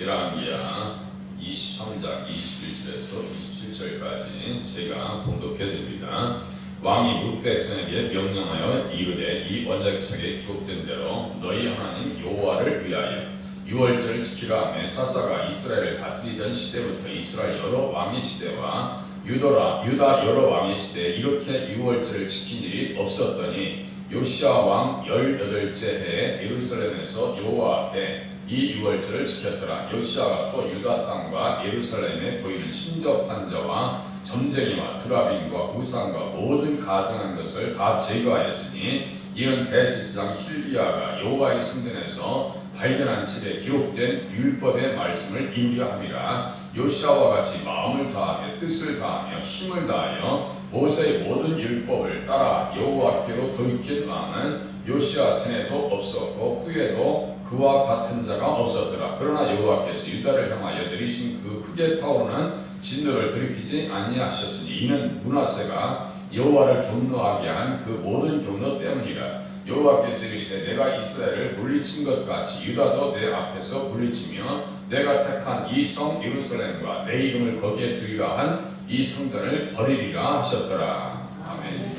열왕기하 23장 21절에서 27절까지 제가 봉독해 드립니다. 왕이 뭇 백성에게 명령하여 이르되 이 원작책에 기록된 대로 너희 하나님 여호와를 위하여 유월절을 지키라 하며 사사가 이스라엘을 다스리던 시대부터 이스라엘 여러 왕의 시대와 유다 여러 왕의 시대에 이렇게 유월절을 지킨 일이 없었더니 요시야 왕 18째 해에 예루살렘에서 여호와 앞에 이 유월절을 지켰더라. 요시야가 또 유다 땅과 예루살렘에 보이는 신접한 자와 점쟁이와 드라빔과 우상과 모든 가증한 것을 다 제거하였으니 이는 대제사장 힐리야가 여호와의 성전에서 발견한 칠에 기록된 율법의 말씀을 이루려 함이라. 요시야와 같이 마음을 다하며 뜻을 다하며 힘을 다하여 모세의 모든 율법을 따라 여호와께로 돌이킨 왕은 요시야 전에도 없었고 후에도 그와 같은 자가 없었더라. 그러나 여호와께서 유다를 향하여 내리신 그 크게 타오르는 진노를 들이키지 아니하셨으니 이는 므낫세가 여호와를 경노하게 한 그 모든 경노 때문이라. 여호와께서 이르시되 내가 이스라엘을 물리친 것 같이 유다도 내 앞에서 물리치며 내가 택한 이 성 예루살렘과 내 이름을 거기에 두리라 한 이 성전을 버리리라 하셨더라. 아멘.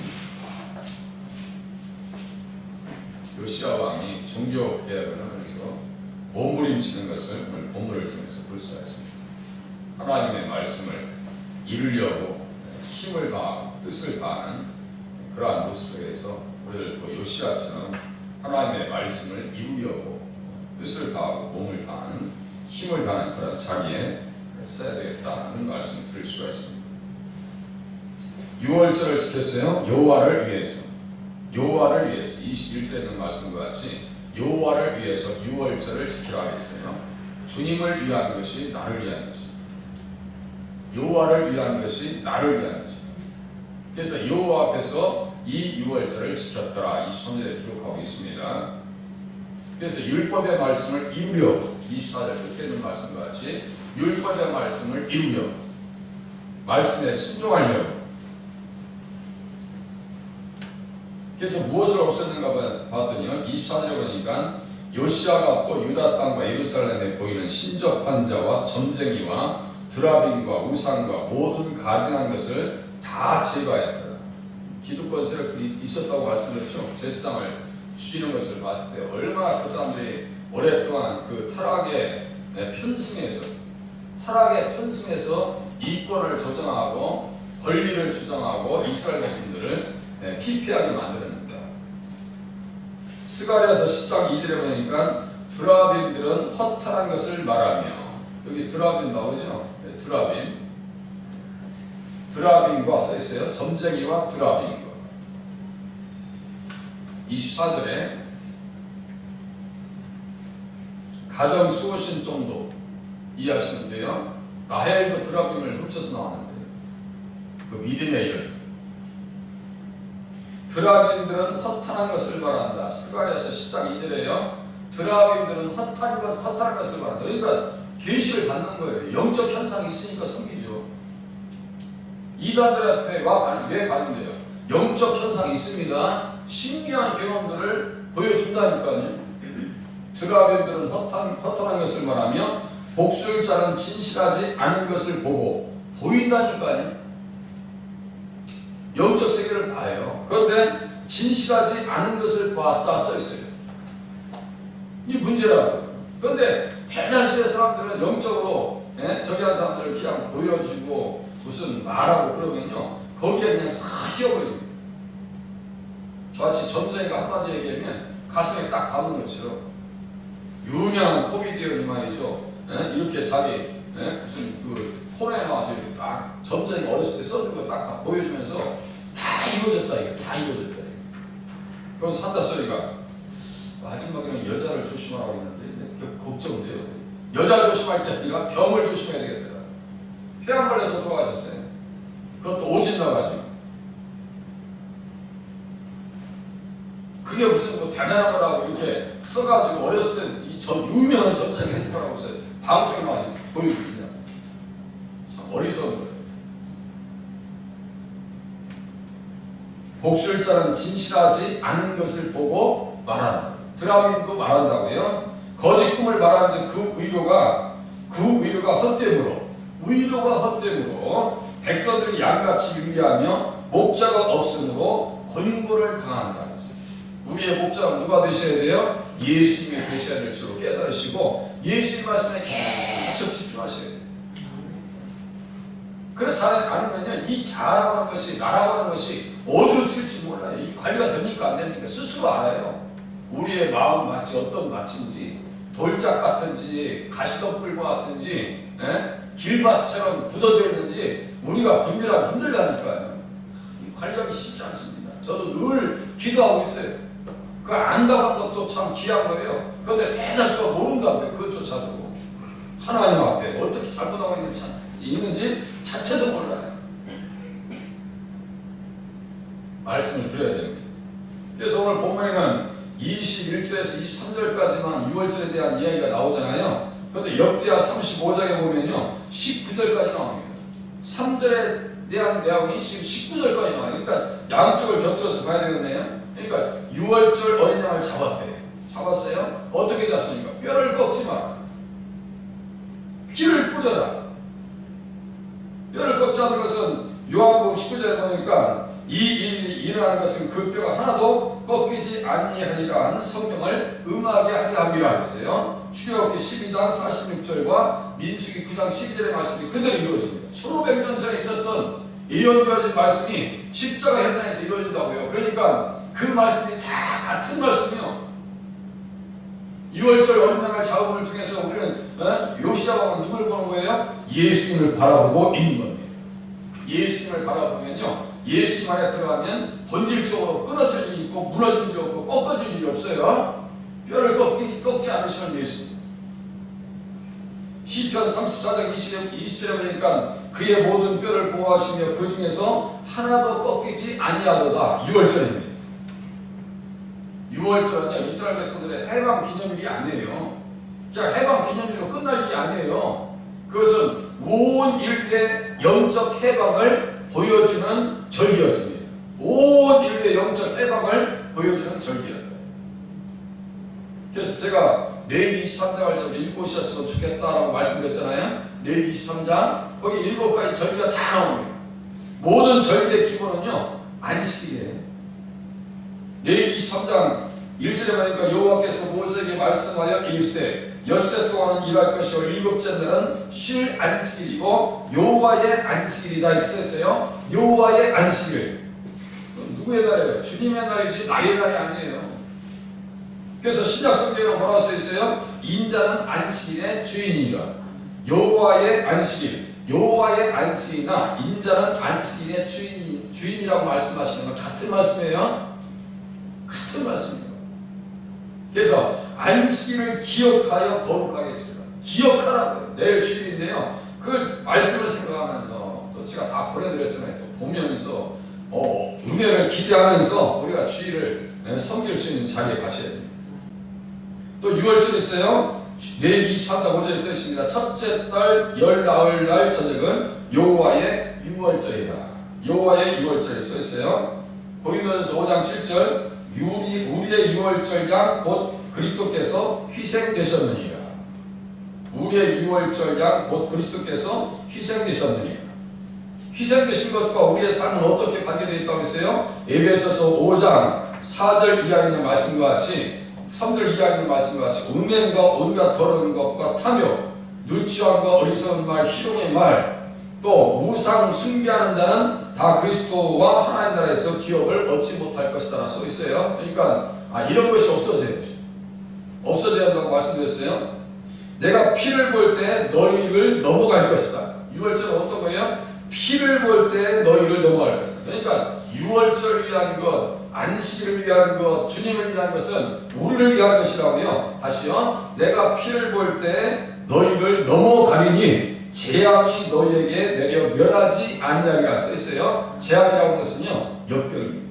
요시야 왕이 종교 개혁을 하면서 몸부림치는 것을 오늘 본문을 통해서 볼 수가 있습니다. 하나님의 말씀을 이루려고 힘을 다하고 뜻을 다하는 그러한 모습에서 우리들 또 요시야처럼 하나님의 말씀을 이루려고 뜻을 다하고 몸을 다하는 힘을 다하는 그런 자기에 써야 되겠다는 말씀을 드릴 수가 있습니다. 6월절을 지켰어요. 여호와를 위해서. 여호와를 위해서 21절에 있는 말씀과 같이 여호와를 위해서 6월절을 지키라 했어요. 주님을 위한 것이 나를 위한 것입니다. 여호와를 위한 것이 나를 위한 것입니다. 그래서 여호와 앞에서 이 6월절을 지켰더라. 23절에 기록하고 있습니다. 그래서 율법의 말씀을 이루려고 24절 끝에 있는 말씀과 같이 율법의 말씀을 이루려고 말씀에 순종하려고. 그래서 무엇을 없앴는가 봤더니요. 24절에 보니까 요시야가 또 유다 땅과 예루살렘에 보이는 신접한 자와 점쟁이와 드라빔과 우상과 모든 가증한 것을 다 제거하였더라. 기득권 세력이 있었다고 말씀드렸죠. 제사장을 죽이는 것을 봤을 때 얼마나 그 사람들이 오랫동안 그 타락의 편승에서 이권을 조정하고 권리를 주장하고 이스라엘 백성들을 피폐하게 만들었는가. 스가랴서 10장 2절에 보니까 드라빔들은 허탄한 것을 말하며, 여기 드라빔 나오죠? 드라빔과 써있어요. 점쟁이와 드라빔과. 24절에 가정 수호신 정도 이해하시면 돼요. 라헬도 드라빔을 훔쳐서 나왔는데 그 믿음의 열. 드라빔들은 허탄한 것을 말한다. 스가랴서 10장 2절에요. 드라빔들은 허탄한 것을 말한다. 그러니까 계시를 받는 거예요. 영적 현상이 있으니까 섬기죠. 이단들한테 왜 가는데요? 영적 현상이 있습니다. 신기한 경험들을 보여준다니까요. 드라빔들은 허탄한 것을 말하며 복술자는 진실하지 않은 것을 보고 보인다니까요. 영적 세계를 봐요. 그런데 진실하지 않은 것을 봤다 써있어요. 이 문제라고. 그런데 대다수의 사람들은 영적으로 저기 한 사람들을 그냥 보여주고 무슨 말하고 그러면요 거기에 그냥 싹 끼어버립니다. 마치 점쟁이가 한마디 얘기하면 가슴에 딱 닿는 것처럼. 유명한 코미디언이 말이죠. 이렇게 자기 무슨 그 폰에 나와서 이렇게 딱 점쟁이가 어렸을 때 써준 거 딱 보여주면서 다 이루어졌다 이거. 다 이루어졌다 이거. 그래서 한다 소리가 마지막에는 여자를 조심하라고 했는데 걱정돼요. 여자를 조심할 게 아니라 병을 조심해야 되겠더라. 폐암 걸려서 돌아가셨어요. 그것도 오진 나가지고. 그게 무슨 뭐 대단한 거라고 이렇게 써가지고 어렸을 때 이 유명한 점장이 해준 거라고 해서 방송에 나와서 보여주냐. 참 어리석은 거예요. 복술자는 진실하지 않은 것을 보고 말한다. 드라빔도 말한다고요. 거짓 꿈을 말하는 그 의도가 그 의로가 헛됨으로 백성들이 양같이 유리하며 목자가 없으므로 권고를 당한다. 우리의 목자는 누가 되셔야 돼요? 예수님이 되셔야 될 줄로 깨달으시고 예수님 말씀에 계속 집중하셔야 돼요. 그렇지 않으면요, 이 자라고 하는 것이, 나라고 하는 것이 어디로 튈지 몰라요. 이 관리가 됩니까 안 됩니까? 스스로 알아요. 우리의 마음 맛이 어떤 맛인지, 돌짝 같은지, 가시덤불과 같은지, 길밭처럼 굳어져 있는지 우리가 분별하기 힘들다니까요. 이 관리하기 쉽지 않습니다. 저도 늘 기도하고 있어요. 그 안다고 한 것도 참 귀한 거예요. 그런데 대다수가 모른다고요. 그것조차도 하나님 앞에 어떻게 잘못하고 있는지 자체도 몰라요. 말씀을 드려야 됩니다. 그래서 오늘 본문에는 21절에서 23절까지만 6월절에 대한 이야기가 나오잖아요. 그런데 역대하 35장에 보면요 19절까지 나옵니다. 3절에 대한 내용이 지금 19절까지 나와요. 그러니까 양쪽을 곁들여서 봐야 되겠네요. 그러니까 6월절 어린 양을 잡았어요. 어떻게 잡습니까? 뼈를 꺾지 마라. 피를 뿌려라. 뼈를 꺾지 않는 것은 요한복음 19절에 보니까 이 일이 일어난 것은 그 뼈가 하나도 꺾이지 아니하리라 하는 성경을 응하게 하려 함이라 했어요. 출애굽기 12장 46절과 민수기 9장 12절의 말씀이 그대로 이루어집니다. 1500년 전에 있었던 예언되어진 말씀이 십자가 현장에서 이루어진다고요. 그러니까 그 말씀이 다 같은 말씀이요. 6월절 어린 양을 잡음을 통해서 우리는 요시야 왕은 누굴 보는 거예요? 예수님을 바라보고 있는 겁니다. 예수님을 바라보면요, 예수님 안에 들어가면 본질적으로 끊어질 일이 있고 무너질 일이 없고 꺾어질 일이 없어요. 뼈를 꺾지 않으시는 예수님. 시편 34장 20절에 보니까 그의 모든 뼈를 보호하시며 그 중에서 하나도 꺾이지 아니하도다. 6월절입니다. 6월절은요 이스라엘 백성들의 해방 기념일이 아니에요. 그냥 해방 기념일로 끝날 일이 아니에요. 그것은 온 인류의 영적 해방을 보여주는 절기였습니다. 온 인류의 영적 해방을 보여주는 절기였다. 그래서 제가 레위기 23장을 좀 읽으셨으면 좋겠다라고 말씀드렸잖아요. 레위기 23장 거기 7가지 절기가 다 나옵니다. 모든 절기의 기본은요 안식일이에요. 레위기 23장 1절에 보니까 여호와께서 모세에게 말씀하여 이르시되 엿새 동안은 일할 것이요 일곱째 날은 쉴 안식일이고 여호와의 안식일이다 이렇게 써있어요. 여호와의 안식일. 누구의 날이에요? 주님의 날이지 나의 날이 아니에요. 그래서 신약 성경에 뭐라고 써있어요? 인자는 안식일의 주인이라. 여호와의 안식일, 여호와의 안식이나 인자는 안식일의 주인이라고 말씀하시는 건 같은 말씀이에요. 같은 말씀이에요. 그래서 안식일을 기억하여 거룩하게 했습니다. 기억하라고요. 내일 주일인데요. 그 말씀을 생각하면서 또 제가 다 보내드렸잖아요. 또 보면서 은혜를 기대하면서 우리가 주일을 섬길 수 있는 자리에 가셔야 됩니다. 또 6월절 있어요. 레위기 23장 5절에 써 있습니다. 첫째 달 열 나흘 날 저녁은 여호와의 6월절이다. 여호와의 6월절에 써 있어요. 고린도전서 5장 7절 우리의 6월절 양 곧 그리스도께서 희생되셨느니라. 우리의 6월절 양 곧 그리스도께서 희생되셨느니라. 희생되신 것과 우리의 삶은 어떻게 관계되어 있다고 했어요? 에베소서 5장 4절 이하에 있는 말씀과 같이 3절 이하에 있는 말씀과 같이 음행과 온갖 더러운 것과 탐욕, 누추함과 어리석은 말, 희롱의 말, 또 우상 숭배하는 자는 다 그리스도와 하나님 나라에서 기업을 얻지 못할 것이다 써 있어요. 그러니까 이런 것이 없어져야 한다고 말씀드렸어요. 내가 피를 볼 때 너희를 넘어갈 것이다. 6월절은 어떤 거예요? 피를 볼 때 너희를 넘어갈 것이다. 그러니까 6월절 위한 것, 안식일을 위한 것, 주님을 위한 것은 우리를 위한 것이라고요. 다시요. 내가 피를 볼 때 너희를 넘어가리니 재앙이 너희에게 내려 멸하지 아니하리라 써 있어요. 재앙이라고 하는 것은요 역병입니다.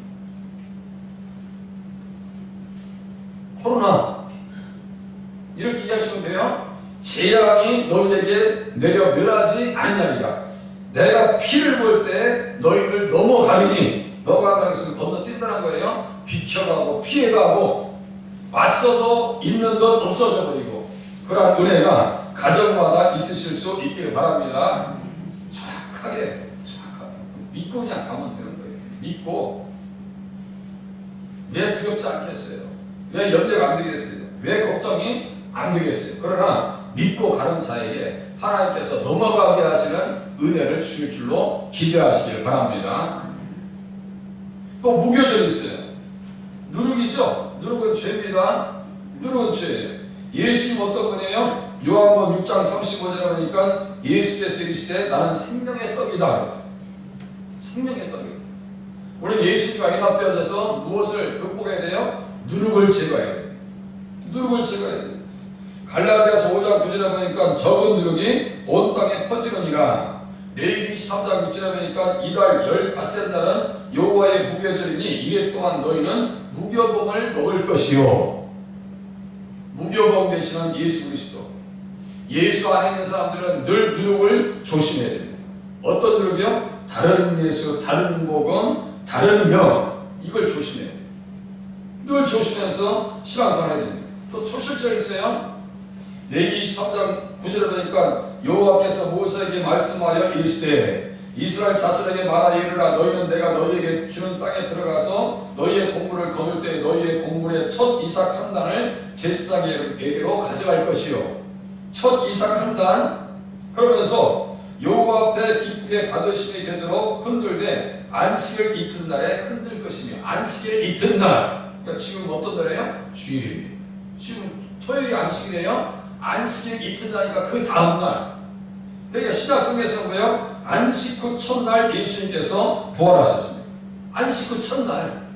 코로나 이렇게 이해하시면 돼요. 재앙이 너희에게 내려 멸하지 아니하리라. 내가 피를 볼 때 너희를 넘어가리니, 넘어간다는 것은 건너뛴다는 거예요. 비켜가고 피해가고 맞서도 있는 것 없어져 버리고, 그러한 은혜가 가정마다 있으실 수 있기를 바랍니다. 정확하게 믿고 그냥 가면 되는 거예요. 믿고 왜 두렵지 않겠어요? 왜 염려가 안 되겠어요? 왜 걱정이 안 되겠어요? 그러나 믿고 가는 자에게 하나님께서 넘어가게 하시는 은혜를 주실 줄로 기대하시길 바랍니다. 또 무교절이 있어요. 누룩이죠? 누룩은 죄입니다. 누룩은 죄예요. 예수님 어떤 분이에요? 요한복음 6장 35절에 보니까 예수께서 이르시되 나는 생명의 떡이다. 생명의 떡이다. 우리는 예수님과 연합되어져서 무엇을 극복해야 돼요? 누룩을 제거해야 돼요. 누룩을 제거해야 돼요. 갈라디아서 5장 9절에 보니까 적은 누룩이 온 땅에 퍼지느니라. 레위기 23장 6절에 보니까 이달 15날은 여호와의 무교절이니 이래 동안 너희는 무교봉을 먹을 것이요. 무교봉 되시는 예수 그리스도. 예수 안에 있는 사람들은 늘 누룩을 조심해야 됩니다. 어떤 누룩이요? 다른 예수, 다른 복음, 다른 명, 이걸 조심해야 돼요. 늘 조심해서 신앙생활 해야 됩니다. 또 초실절 있어요. 레위기 23장 9절에 보니까 여호와께서 모세에게 말씀하여 이르시되 이스라엘 자손에게 말하여 이르라 너희는 내가 너희에게 주는 땅에 들어가서 너희의 곡물을 거둘 때 너희의 곡물의 첫 이삭 한 단을 제사장에게로 가져갈 것이요. 첫 이삭 한 단. 그러면서 여호와 앞에 기쁘게 받으심이 되도록 흔들되 안식일 이튿날에 흔들 것이며. 안식일 이튿날. 그러니까 지금 어떤 날이에요? 주일이에요. 지금 토요일이 안식일이에요. 안식일 이튿날이니까 그 다음날. 그러니까 신약성경에서는 뭐예요? 안식 후 첫날 예수님께서 부활하셨습니다. 안식 후 첫날.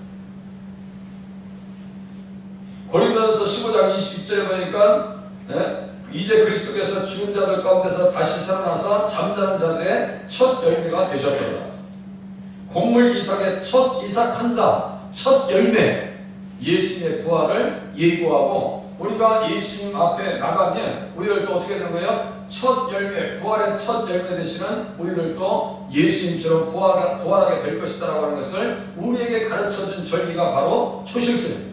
고린도전서 15장 22절에 보니까 이제 그리스도께서 죽은 자들 가운데서 다시 살아나서 잠자는 자들의 첫 열매가 되셨더라. 곡물 이삭의 첫 이삭한다. 첫 열매. 예수님의 부활을 예고하고 우리가 예수님 앞에 나가면 우리를 또 어떻게 되는 거예요? 첫 열매, 부활의 첫 열매 되시는 우리를 또 예수님처럼 부활하게 될 것이다라고 하는 것을 우리에게 가르쳐준 절기가 바로 초실절입니다.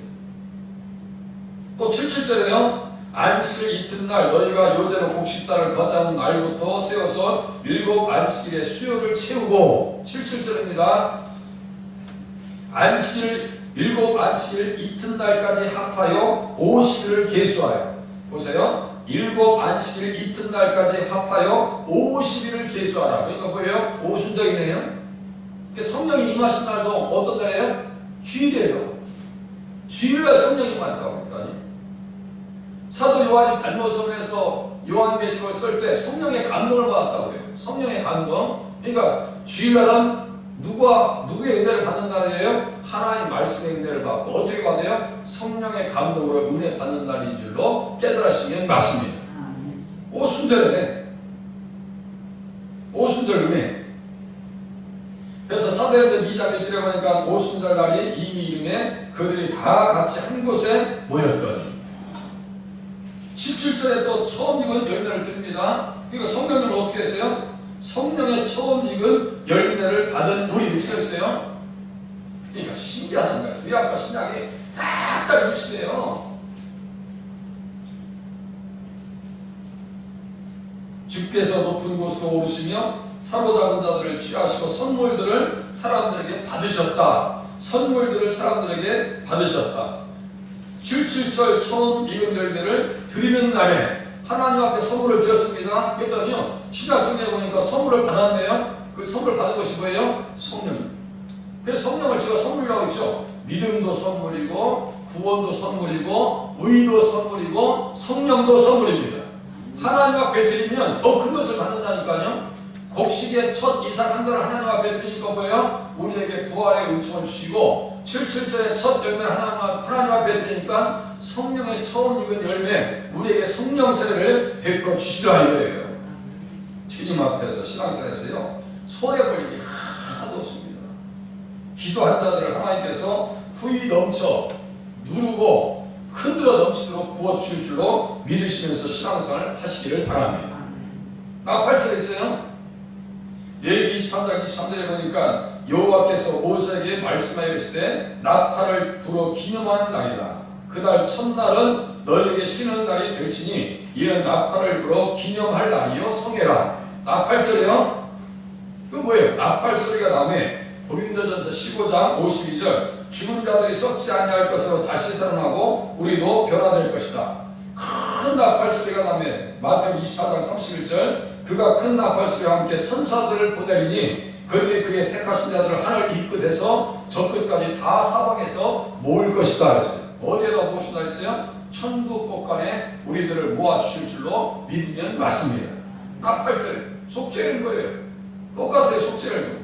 또 77절에요. 안식일 이튿날 너희가 요제로 곡식단을 거자는 날부터 세워서 7 안식일의 수요를 채우고 77절입니다. 안식일 7 안식일 이튿날까지 합하여 50일을 계수하여 보세요. 7 안식일 이튿날까지 합하여 50일을 계수하라. 그러니까 뭐예요? 오순절이네요. 성령이 임하신 날도 어떤 날이에요? 주일이에요. 주일날 성령이 임한다고 하니까. 사도 요한이 발모서에서 요한계시록을 쓸 때 성령의 감동을 받았다고 해요. 성령의 감동. 그러니까 주일날은 누구의 은혜를 받는 날이에요? 하나님 말씀의 은혜를 받고 어떻게 받아요? 성령의 감동으로 은혜 받는 날인 줄로 깨달으시면 맞습니다. 오순절에 오순절 은혜. 그래서 사도행전 2장 1절에 보니까 오순절 날이 이미 이름에 그들이 다 같이 한 곳에 모였더니 17절에 또 처음 익은 열매를 드립니다. 그러니까 성령님을 어떻게 했어요? 성령의 처음 익은 열매를 받은 우리 육체였어요. 그러니까 신기하다는 거예요. 구약과 신약이 딱딱 일치돼요. 주께서 높은 곳으로 오르시며 사로잡은 자들을 취하시고 선물들을 사람들에게 받으셨다. 선물들을 사람들에게 받으셨다. 77절 처음 익은 열매를 드리는 날에 하나님 앞에 선물을 드렸습니다. 그랬더니요, 신약성경에 보니까 선물을 받았네요. 그 선물 받은 것이 뭐예요? 성령. 그래서 성령을 제가 선물이라고 했죠. 믿음도 선물이고, 구원도 선물이고, 의도 선물이고, 성령도 선물입니다. 하나님 앞에 드리면 더 큰 것을 받는다니까요. 곡식의 첫 이삭 한 단을 하나님 앞에 드리니까 뭐예요? 우리에게 부활의 은총을 주시고 77절의 첫 열매를 하나님 앞에 드리니까 성령의 처음 익은 열매 우리에게 성령 세례를 베풀어 주시라 이거예요. 주님 앞에서 신앙생활에서요 손해 볼 일이 하나도 없습니다. 기도한 자들을 하나님께서 후이 넘쳐 누르고 흔들어 넘치도록 부어주실 줄로 믿으시면서 신앙생활을 하시기를 바랍니다. 8절 있어요. 레위기 23장 23절에 보니까 여호와께서 모세에게 말씀하여 이르시되 나팔을 불어 기념하는 날이다. 그달 첫날은 너희에게 쉬는 날이 될지니 이는 나팔을 불어 기념할 날이요 성회라. 나팔절이요? 그 뭐예요? 나팔 소리가 나매. 고린도전서 15장 52절 죽은 자들이 썩지 아니할 것으로 다시 살아나고 우리도 변화될 것이다. 큰 나팔 소리가 나매. 마태복음 24장 31절 그가 큰 나팔 소리와 함께 천사들을 보내리니 그들이 그의 택하신 자들을 하늘 이 끝에서 저 끝까지 다 사방에서 모을 것이다 그랬어요. 어디에다 모신다 했어요? 천국 곳간에 우리들을 모아주실 줄로 믿으면 맞습니다. 나팔절 속죄는 거예요. 똑같아요. 속죄는.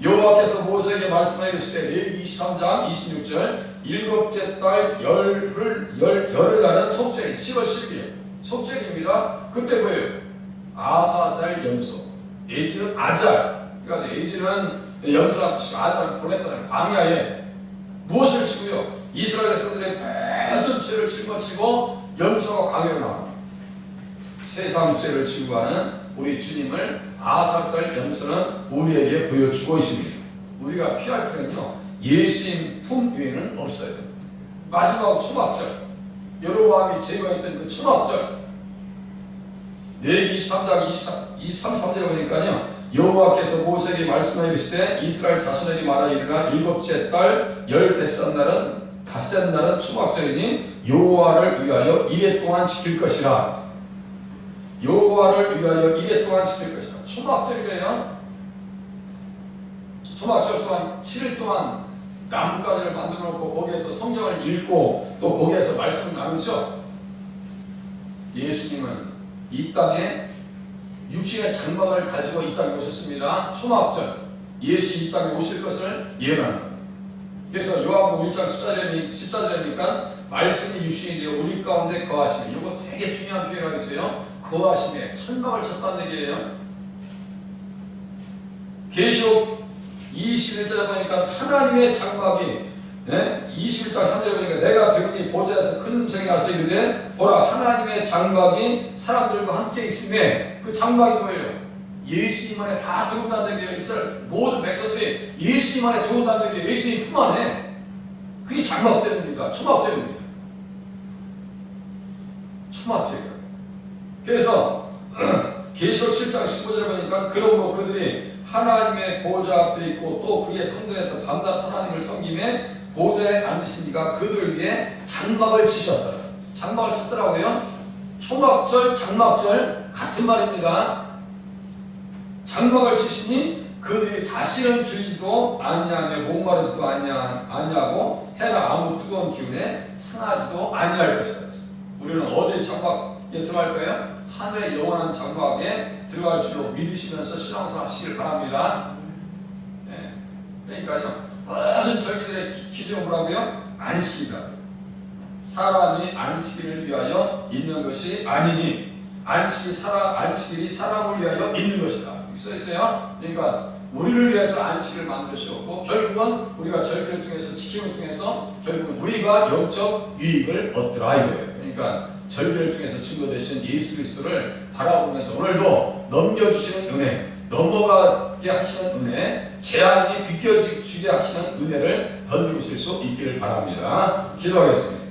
여호와께서 모세에게 말씀하시되 레위기 23장 26절 일곱째 달 열흘날은 속죄일 10월 10일 속죄일입니다. 그때 뭐예요? 아사살 염소. 에지는 아잘. 그러니까 에지는 염소라는 뜻이고 아잘은 보냈다는 광야에 무엇을 지고요? 이스라엘 백성들의 모든 죄를 짊어지고 염소가 광야로 나옵니다. 세상 죄를 지고 가는 우리 주님을 아사살 염소는 우리에게 보여주고 있습니다. 우리가 피할 필요는요 예수님 품 위에는 없어요. 마지막 초막절 여로보암이 제거했던 그 초막절 레위기 23장 23절에 보니까요 여호와께서 모세에게 말씀하시되 이스라엘 자손에게 말하 이르라 일곱째 달 열댓째 날은 초막절이니 여호와를 위하여 이레 동안 지킬 것이라. 여호와를 위하여 이레 동안 지킬 것이라. 초막절이래요. 초막절 동안 7일 동안 나뭇가지를 만들어 놓고 거기에서 성경을 읽고 또 거기에서 말씀을 나누죠. 예수님은 이 땅에 육신의 장막을 가지고 이 땅에 오셨습니다. 초막절 예수 이 땅에 오실 것을 예언하는 거예요. 그래서 요한복음 1장 14절이니까 말씀이 육신이 되어 우리 가운데 거하시네. 이거 되게 중요한 표현이 있어요. 거하심에 천막을 쳤다는 얘기예요. 계시록 21절에 보니까 하나님의 장막이 21장 3절에 보니까 내가 들으니 보좌에서 큰 음성이 나서 이르되 보라 하나님의 장막이 사람들과 함께 있음에 그 장막이 뭐예요? 예수님 안에 다 들어온다는 얘기예요. 이스라엘 모든 백성들이 예수님 안에 들어온다는 얘기예요. 예수님 품 안에. 그게 장막제입니다. 초막제입니다. 초막제예요. 그래서 계시록 7장 15절에 보니까 그러므로 그들이 하나님의 보좌 앞에 있고 또 그의 성전에서 밤낮 하나님을 섬김에 보좌에 앉으신 이가 그들을 위해 장막을 치셨다. 장막을 쳤더라고요. 초막절, 장막절 같은 말입니다. 장막을 치시니 그들이 다시는 줄이지도 아니하며 목마르지도 아니하고 해나 아무 뜨거운 기운에 상하지도 아니할 것이다. 우리는 어디 장막에 들어갈 거예요? 하늘의 영원한 장막에 들어갈 줄로 믿으시면서 신앙생활 하시길 바랍니다. 네. 그러니까요 모든 절기들의 기준은 뭐라고요? 안식이다. 사람이 안식일을 위하여 있는 것이 아니니 안식일이 사람을 위하여 있는 것이다. 써있어요. 그러니까 우리를 위해서 안식일을 만드셨고 결국은 우리가 절기를 통해서 지킴을 통해서 결국은 우리가 영적 유익을 얻더라 이거예요. 그러니까 절기를 통해서 증거되신 예수 그리스도를 바라보면서 오늘도 넘겨주시는 은혜, 넘어가게 하시는 은혜, 재앙이 비껴지게 하시는 은혜를 덧입으실 수 있기를 바랍니다. 기도하겠습니다.